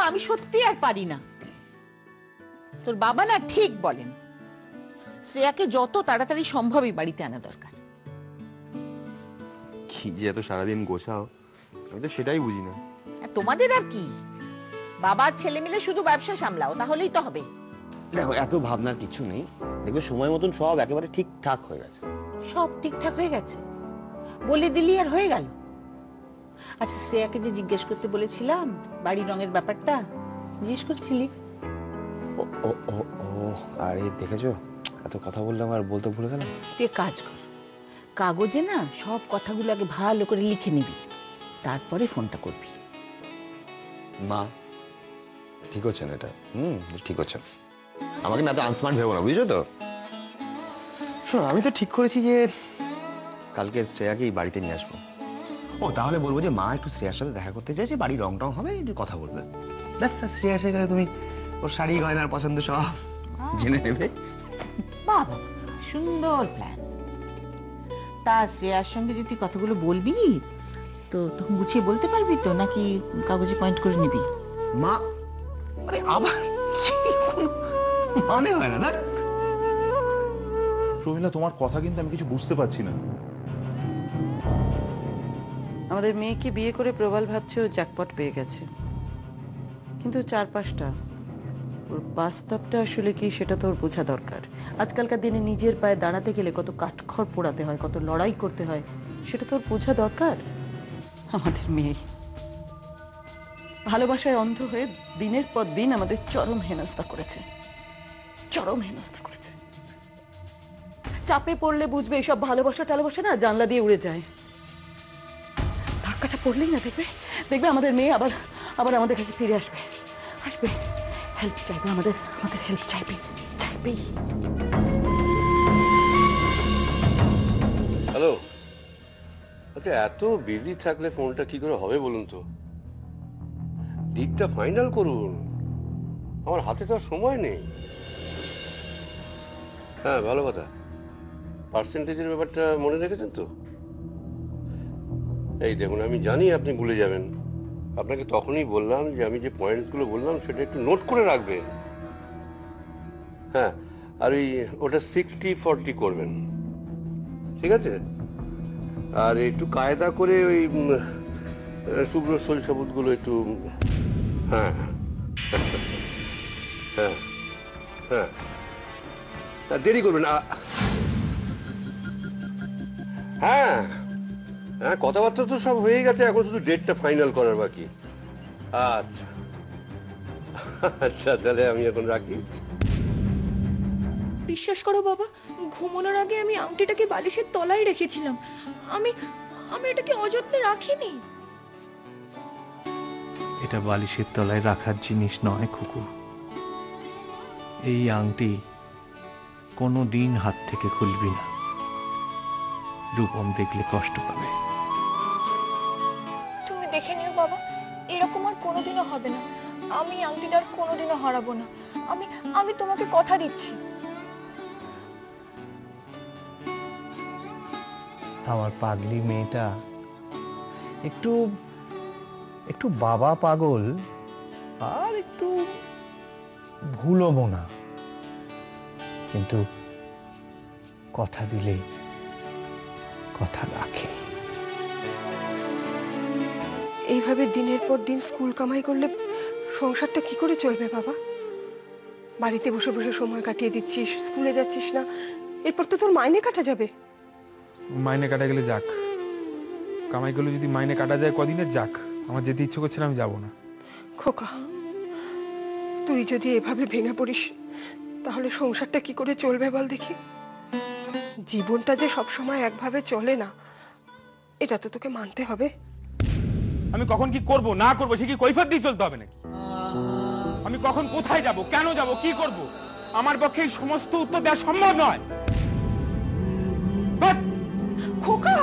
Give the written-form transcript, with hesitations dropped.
আমি সত্যি আর পারি না। তোর বাবা না ঠিক বলেন, শ্রেয়াকে যত তাড়াতাড়ি সম্ভবই বাড়িতে আনা দরকার। কি যে এত সারাদিন গোছাও, আমি তো সেটাই বুঝি না। তোমাদের আর কি, বাবার ছেলে মিলে শুধু ব্যবসা সামলাও, তাহলেই তো হবে। দেখো, এত ভাবনার কিছু নেই, দেখবে সময় মতন সব একেবারে ঠিকঠাক হয়ে গেছে। সব ঠিকঠাক হয়ে গেছে বলে দিলি আর হয়ে গেল? আচ্ছা, শ্রেয়াকে যে জিজ্ঞেস করতে বলেছিলাম বাড়ির রঙের ব্যাপারটা, জিজ্ঞেস করছিলি? ও ও ও ও আরে দেখেছো, এত কথা বললাম আর বলতে ভুলে গেলাম। তুই কাজ কর, কাগজে না সব কথাগুলো আগে ভালো করে লিখে নিবি, তারপরে ফোনটা করবি। মা ঠিক হচ্ছে না এটা, ঠিক হচ্ছে। আমাকে না তো আনস্মার্ট ভেবো না, বুঝছো তো? শোনো, আমি তো ঠিক করেছি যে কালকে শ্রেয়াকে বাড়িতে নিয়ে আসবো। ও তাহলে বলবো যে মা একটু শ্রেয়ার সাথে দেখা করতে চাইছে, বাড়ি রং টং হবে, একটু কথা বলবে। শ্রেয়া এসে গেলে তুমি ওর শাড়ি গয়নার পছন্দ সব জেনে নেবে। বাবা, সুন্দর প্ল্যান। তা শ্রেয়ার সঙ্গে যদি কথাগুলো বলবি তো তখন গুছিয়ে বলতে পারবি তো, নাকি কাগজে পয়েন্ট করে নিবি? মা মানে আবার মানে হয় না। প্রমীলা, তোমার কথা কিন্তু আমি কিছু বুঝতে পারছি না। আমাদের মেয়েকে বিয়ে করে প্রবাল ভাবছে ও জ্যাকপট পেয়ে গেছে, কিন্তু চারপাশটা, ওর বাস্তবটা আসলে কি সেটা তো ওর বোঝা দরকার। আজকালকার দিনে নিজের পায়ে দাঁড়াতে গেলে কত কাঠখড় পোড়াতে হয়, কত লড়াই করতে হয়, সেটা তো ওর বোঝা দরকার। আমাদের মেয়ে ভালোবাসায় অন্ধ হয়ে দিনের পর দিন আমাদের চরম হেনস্থা করেছে, চরম হেনস্থা করেছে। চাপে পড়লে বুঝবে এসব ভালোবাসা টালোবাসা না জানলা দিয়ে উড়ে যায়। ধাক্কাটা পড়লেই না দেখবে দেখবে আমাদের মেয়ে আবার আবার আমাদের কাছে ফিরে আসবে, আসবে, হেল্প চাইবে, আমাদের হেল্প চাইবে, চাইবেই। হ্যালো, আচ্ছা এত বিজি থাকলে ফোনটা কি করে হবে বলুন তো? ডিটটা ফাইনাল করুন, আমার হাতে তো আর সময় নেই। হ্যাঁ, ভালো কথা। পার্সেন্টেজের ব্যাপারটা মনে রেখেছেন তো? এই দেখুন, আমি জানি আপনি ভুলে যাবেন, আপনাকে তখনই বললাম যে আমি যে পয়েন্টসগুলো বললাম সেটা একটু নোট করে রাখবেন। হ্যাঁ, আর ওটা 60-40 করবেন, ঠিক আছে? আর একটু কায়দা করে ওই শুভ্র শৈশবুতগুলো একটু, হ্যাঁ হ্যাঁ হ্যাঁ, দেরি করবেন না। হ্যাঁ হ্যাঁ, কথাবার্তা তো সব হয়ে গেছে, এখন শুধু ডেটটা ফাইনাল করার বাকি। আচ্ছা আচ্ছা, তাহলে আমি এখন রাখি। বিশ্বাস করো বাবা, ঘুমানোর আগে আমি আংটিটাকে বালিশের তলায় রেখেছিলাম। আমি আমি এটাকে অযত্নে রাখিনি। এটা বালিশের তলায় রাখার জিনিস নয় খুকু। এই আংটি কোনো দিন হাত থেকে খুলবি না, রূপম দেখলে কষ্ট পাবে। তুমি দেখে নিও বাবা, এরকম আর কোনোদিনও হবে না। আমি আংটিটা আর কোনোদিনও হারাবো না। আমি আমি তোমাকে কথা দিচ্ছি। আমার পাগলি মেয়েটা একটু একটু বাবা পাগল, আর একটু ভুলবো না, কিন্তু কথা দিলে কথা রাখে। এইভাবে দিনের পর দিন স্কুল কামাই করলে সংসারটা কি করে চলবে বাবা? বাড়িতে বসে বসে সময় কাটিয়ে দিচ্ছিস, স্কুলে যাচ্ছিস না, এরপর তো তোর মাইনে কাটা যাবে। মাইনে কাটা গেলে যাক, কামাই করলে যদি মাইনে কাটা যায় কদিনের, যাক, আমার যেতে ইচ্ছে করছে না, আমি যাবো না। খোকা, তুই যদি এভাবে ভেঙে পড়িস তাহলে সংসারটা কি করে চলবে বল দেখি? জীবনটা যে সবসময় একভাবে চলে না, এটা তো তোকে মানতে হবে। আমি কখন কি করব না করব সে কি কৈফিয়ত দিয়ে চলতে হবে নাকি? আমি কখন কোথায় যাব, কেন যাব, কি করব, আমার পক্ষে এই সমস্ত উত্তর দেওয়া সম্ভব নয়। খোকা!